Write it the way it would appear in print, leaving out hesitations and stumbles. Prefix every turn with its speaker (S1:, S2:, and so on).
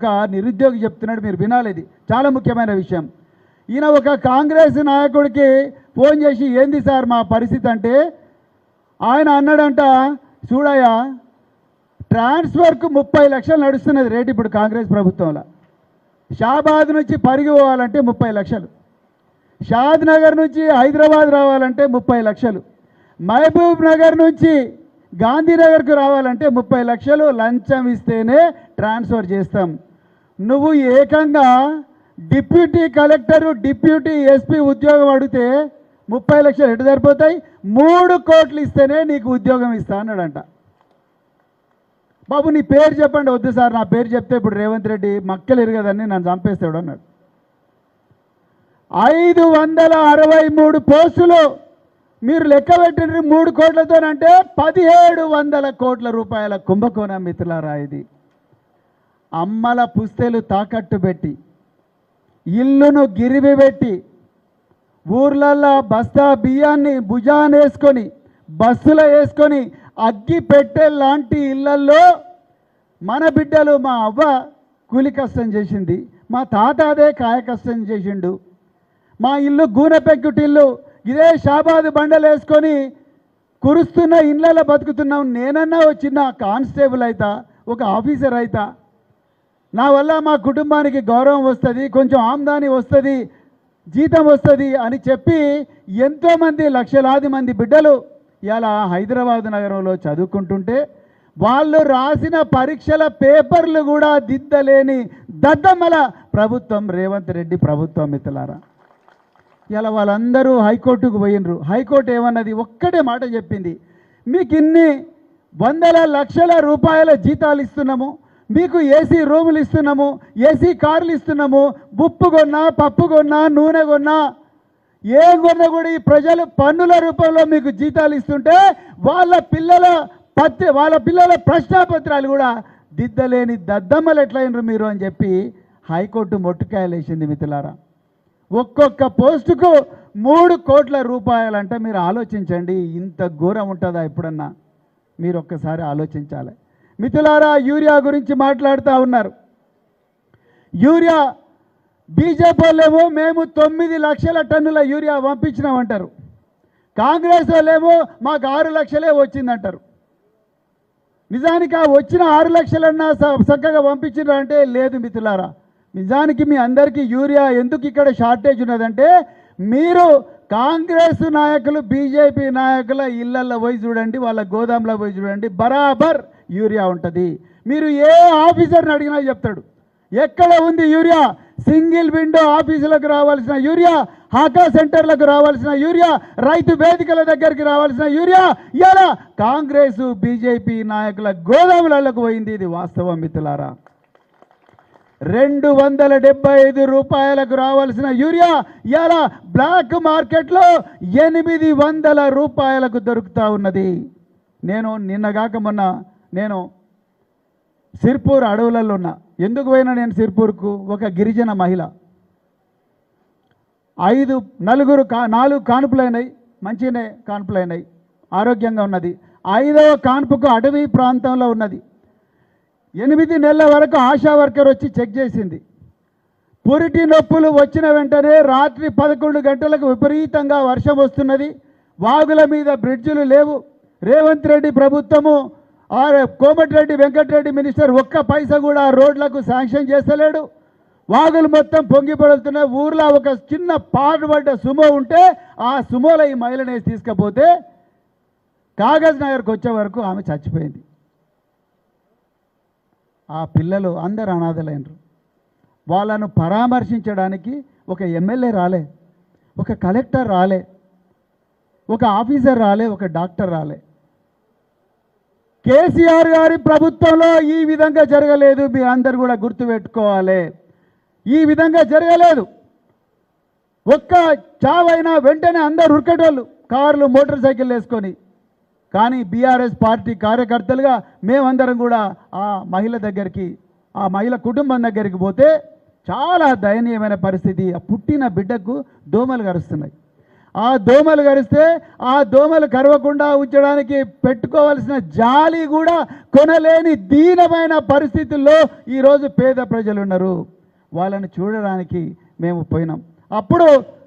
S1: ఒక నిరుద్యోగి చెప్తున్నాడు, మీరు వినాలి, ఇది చాలా ముఖ్యమైన విషయం. ఈయన ఒక కాంగ్రెస్ నాయకుడికి ఫోన్ చేసి ఏంది సార్ మా పరిస్థితి అంటే, ఆయన అన్నాడంట, చూడయ్యా ట్రాన్స్ఫర్కు 30 లక్షలు నడుస్తున్నది రేటు ఇప్పుడు కాంగ్రెస్ ప్రభుత్వంలో. షాబాద్ నుంచి పరిగి పోవాలంటే 30 లక్షలు, షాద్ నగర్ నుంచి హైదరాబాద్ రావాలంటే 30 లక్షలు, మహబూబ్ నగర్ నుంచి గాంధీనగర్కు రావాలంటే 30 లక్షలు లంచం ఇస్తేనే ట్రాన్స్ఫర్ చేస్తాం. నువ్వు ఏకంగా డిప్యూటీ కలెక్టరు డిప్యూటీ ఎస్పీ ఉద్యోగం అడిగితే 30 లక్షలు ఎటు సరిపోతాయి, 3 కోట్లు ఇస్తేనే నీకు ఉద్యోగం ఇస్తా అన్నాడంట. బాబు నీ పేరు చెప్పండి. వద్దు సార్ నా పేరు చెప్తే ఇప్పుడు రేవంత్ రెడ్డి మక్కలు ఎరగదని నన్ను చంపేస్తాడు అన్నాడు. 563 పోస్టులు మీరు లెక్క పెట్టిన 3 కోట్లతోనంటే 1700 కోట్ల రూపాయల కుంభకోణం మిత్రులారా. ఇది అమ్మల పుస్తెలు తాకట్టు పెట్టి, ఇల్లును గిరివి పెట్టి, ఊర్లల్లో బస్తా బియ్యాన్ని భుజాన వేసుకొని బస్సులో వేసుకొని అగ్గి పెట్టే లాంటి ఇళ్లల్లో మన బిడ్డలు, మా అవ్వ కూలి కష్టం చేసింది, మా తాత అదే కాయ కష్టం చేసిండు, మా ఇల్లు గూనె పెంకుటిల్లు ఇదే షాబాదు బండలు వేసుకొని కురుస్తున్న ఇళ్ళలో బతుకుతున్నాం. నేనన్నా చిన్న కానిస్టేబుల్ అవుతా, ఒక ఆఫీసర్ అవుతా, నా వల్ల మా కుటుంబానికి గౌరవం వస్తుంది, కొంచెం ఆమ్దాని వస్తుంది, జీతం వస్తుంది అని చెప్పి ఎంతోమంది లక్షలాది మంది బిడ్డలు ఇలా హైదరాబాద్ నగరంలో చదువుకుంటుంటే వాళ్ళు రాసిన పరీక్షల పేపర్లు కూడా దిద్దలేని దద్దమ్మల ప్రభుత్వం రేవంత్ రెడ్డి ప్రభుత్వం మిత్రులారా. ఇలా వాళ్ళందరూ హైకోర్టుకు పోయినరు. హైకోర్టు ఏమన్నది, ఒక్కటే మాట చెప్పింది, మీకు ఇన్ని వందల లక్షల రూపాయల జీతాలు ఇస్తున్నాము, మీకు ఏసీ రూములు ఇస్తున్నాము, ఏసీ కార్లు ఇస్తున్నాము, ఉప్పు కొన్నా పప్పు కొన్నా నూనె కొన్నా ఏం కొన్నా కూడా ఈ ప్రజలు పన్నుల రూపంలో మీకు జీతాలు ఇస్తుంటే వాళ్ళ పిల్లల ప్రశ్నాపత్రాలు కూడా దిద్దలేని దద్దమ్మలు ఎట్లయినరు మీరు అని చెప్పి హైకోర్టు మొట్టుకాయలు వేసింది మిత్రులారా. ఒక్కొక్క పోస్టుకు 3 కోట్ల రూపాయలంటే మీరు ఆలోచించండి, ఇంత ఘోరం ఉంటుందా ఎప్పుడన్నా? మీరు ఒక్కసారి ఆలోచించాలి మిత్రులారా. యూరియా గురించి మాట్లాడుతూ ఉన్నారు. యూరియా బీజేపీ వాళ్ళేమో మేము 9 లక్షల టన్నుల యూరియా పంపించినామంటారు, కాంగ్రెస్ వాళ్ళేమో మాకు 6 లక్షలే వచ్చిందంటారు. నిజానికి ఆ వచ్చిన 6 లక్షలన్నా చక్కగా పంపించినారు అంటే లేదు మిత్రులారా. నిజానికి మీ అందరికీ యూరియా ఎందుకు ఇక్కడ షార్టేజ్ ఉన్నదంటే, మీరు కాంగ్రెస్ నాయకులు బీజేపీ నాయకుల ఇళ్లల్లో పోయి చూడండి, వాళ్ళ గోదాంలో పోయి చూడండి, బరాబర్ యూరియా ఉంటుంది. మీరు ఏ ఆఫీసర్ని అడిగినా చెప్తాడు ఎక్కడ ఉంది యూరియా. సింగిల్ విండో ఆఫీసులకు రావాల్సిన యూరియా, హాకా సెంటర్లకు రావాల్సిన యూరియా, రైతు వేదికల దగ్గరికి రావాల్సిన యూరియా ఇలా కాంగ్రెస్ బీజేపీ నాయకుల గోదాములకు పోయింది. ఇది వాస్తవం మిత్రులారా. 275 రూపాయలకు రావాల్సిన యూరియా ఇలా బ్లాక్ మార్కెట్లో 800 రూపాయలకు దొరుకుతూ ఉన్నది. నేను నిన్నగాక మొన్న నేను సిర్పూర్ అడవులలో ఉన్నా. ఎందుకు పోయినా నేను సిర్పూర్కు? ఒక గిరిజన మహిళ 4 కాన్పులైనాయి, మంచిగానే కాన్పులైనాయి, ఆరోగ్యంగా ఉన్నది. 5వ కాన్పుకు అడవి ప్రాంతంలో ఉన్నది. 8 నెలల వరకు ఆశా వర్కర్ వచ్చి చెక్ చేసింది. పురిటి నొప్పులు వచ్చిన వెంటనే రాత్రి 11 గంటలకు విపరీతంగా వర్షం వస్తున్నది, వాగుల మీద బ్రిడ్జులు లేవు. రేవంత్ రెడ్డి ప్రభుత్వము కోమటిరెడ్డి వెంకటరెడ్డి మినిస్టర్ ఒక్క పైసా కూడా రోడ్లకు శాంక్షన్ చేస్తలేడు. వాగులు మొత్తం పొంగిపడుతున్నాయి. ఊర్లో ఒక చిన్న పాటుపడ్డ సుమో ఉంటే ఆ సుమోలో ఈ మహిళనేసి తీసుకపోతే కాగజ్ నగర్కి వచ్చే వరకు ఆమె చచ్చిపోయింది. ఆ పిల్లలు అందరు అనాథలైనరు. వాళ్ళను పరామర్శించడానికి ఒక ఎమ్మెల్యే రాలే, ఒక కలెక్టర్ రాలే, ఒక ఆఫీసర్ రాలే, ఒక డాక్టర్ రాలే. కేసీఆర్ గారి ప్రభుత్వంలో ఈ విధంగా జరగలేదు. మీరు అందరు కూడా గుర్తుపెట్టుకోవాలి, ఈ విధంగా జరగలేదు. ఒక్క చావైనా వెంటనే అందరు ఉరికేటోళ్ళు కార్లు మోటార్ సైకిల్ వేసుకొని. కానీ బీఆర్ఎస్ పార్టీ కార్యకర్తలుగా మేమందరం కూడా ఆ మహిళ దగ్గరికి, ఆ మహిళ కుటుంబం దగ్గరికి పోతే చాలా దయనీయమైన పరిస్థితి. ఆ పుట్టిన బిడ్డకు దోమలు కరుస్తున్నాయి. ఆ దోమలు కరిస్తే ఆ దోమలు కరవకుండా ఉంచడానికి పెట్టుకోవాల్సిన జాలి కూడా కొనలేని దీనమైన పరిస్థితుల్లో ఈరోజు పేద ప్రజలు ఉన్నారు. వాళ్ళని చూడడానికి మేము పోయినాం. అప్పుడు